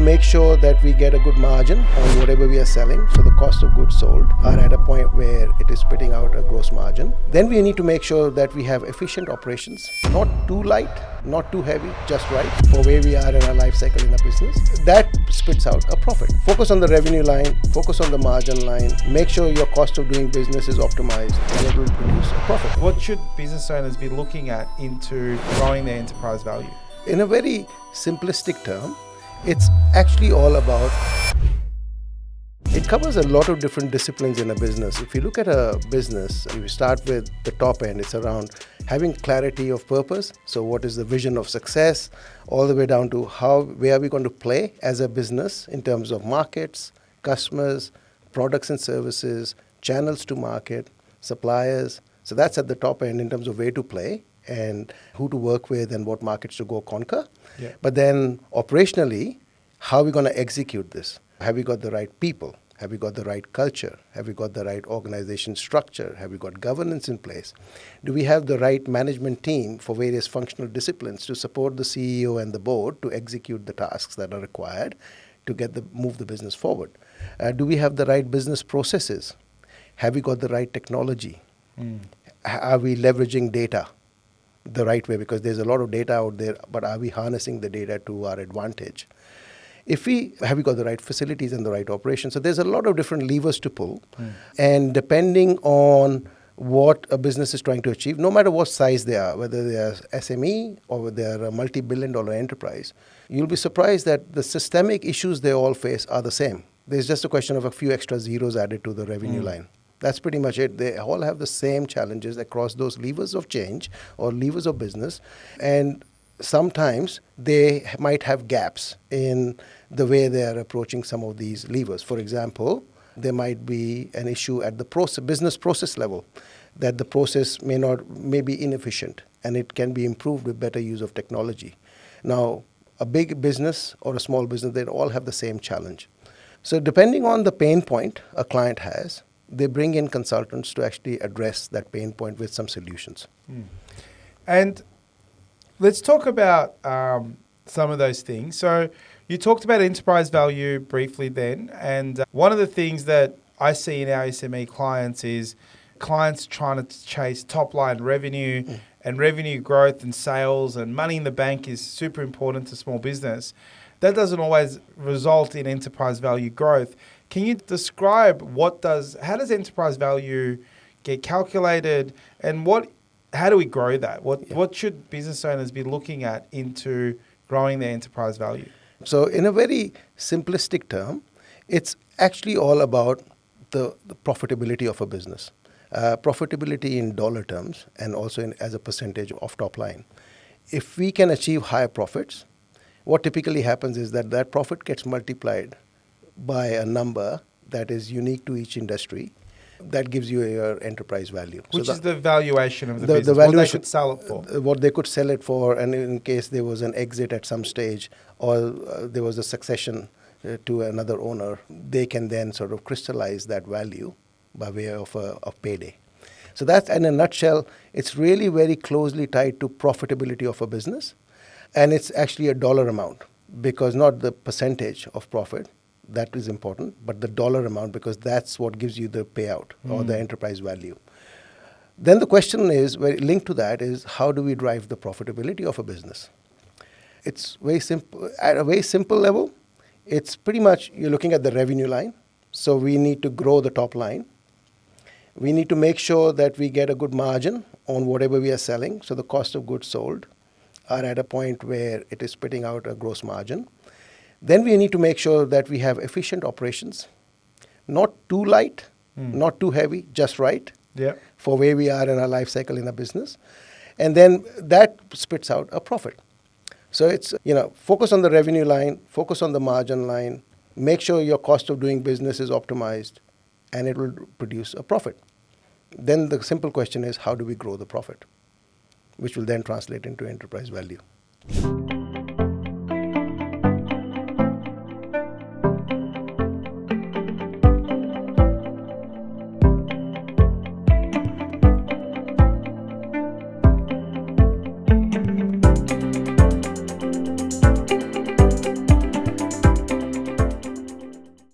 make sure that we get a good margin on whatever we are selling, so the cost of goods sold are at a point where it is spitting out a gross margin. Then we need to make sure that we have efficient operations, not too light, not too heavy, just right for where we are in our life cycle in a business. That spits out a profit. Focus on the revenue line, focus on the margin line, make sure your cost of doing business is optimized, and it will produce a profit. What should business owners be looking at into growing their enterprise value? In a very simplistic term, it's actually all about, it covers a lot of different disciplines in a business. If you look at a business, and you start with the top end, it's around having clarity of purpose. So what is the vision of success, all the way down to where are we going to play as a business in terms of markets, customers, products and services, channels to market, suppliers. So that's at the top end in terms of where to play and who to work with and what markets to go conquer. Yeah. But then operationally, how are we going to execute this? Have we got the right people? Have we got the right culture? Have we got the right organization structure? Have we got governance in place? Do we have the right management team for various functional disciplines to support the CEO and the board to execute the tasks that are required to move the business forward? Do we have the right business processes? Have we got the right technology? Are we leveraging data the right way? Because there's a lot of data out there, but are we harnessing the data to our advantage? Have we got the right facilities and the right operations? So there's a lot of different levers to pull. And depending on what a business is trying to achieve, no matter what size they are, whether they are SME or whether they are a multi-billion-dollar enterprise, you'll be surprised that the systemic issues they all face are the same. There's just a question of a few extra zeros added to the revenue line. That's pretty much it. They all have the same challenges across those levers of change or levers of business. And sometimes they might have gaps in the way they are approaching some of these levers. For example, there might be an issue at the business process level, that the process may be inefficient and it can be improved with better use of technology. Now, a big business or a small business, they all have the same challenge. So depending on the pain point a client has, they bring in consultants to actually address that pain point with some solutions. And let's talk about some of those things. So you talked about enterprise value briefly then. And one of the things that I see in our SME clients is clients trying to chase top line revenue and revenue growth and sales, and money in the bank is super important to small business. That doesn't always result in enterprise value growth. Can you describe how does enterprise value get calculated, and how do we grow that? What should business owners be looking at into growing their enterprise value? So in a very simplistic term, it's actually all about the profitability of a business. Profitability in dollar terms and also as a percentage of top line. If we can achieve higher profits, what typically happens is that profit gets multiplied by a number that is unique to each industry. That gives you your enterprise value. Which is the valuation of the business, what they could sell it for. What they could sell it for, and in case there was an exit at some stage or there was a succession to another owner, they can then sort of crystallize that value by way of a payday. So that's, in a nutshell, it's really very closely tied to profitability of a business. And it's actually a dollar amount, because not the percentage of profit, that is important, but the dollar amount, because that's what gives you the payout or the enterprise value. Then the question is, very linked to that, is how do we drive the profitability of a business? It's very simple. At a very simple level, it's pretty much you're looking at the revenue line. So we need to grow the top line. We need to make sure that we get a good margin on whatever we are selling. So the cost of goods sold are at a point where it is spitting out a gross margin. Then we need to make sure that we have efficient operations, not too light, not too heavy, just right for where we are in our life cycle in a business. And then that spits out a profit. So it's, focus on the revenue line, focus on the margin line, make sure your cost of doing business is optimized, and it will produce a profit. Then the simple question is, how do we grow the profit, which will then translate into enterprise value?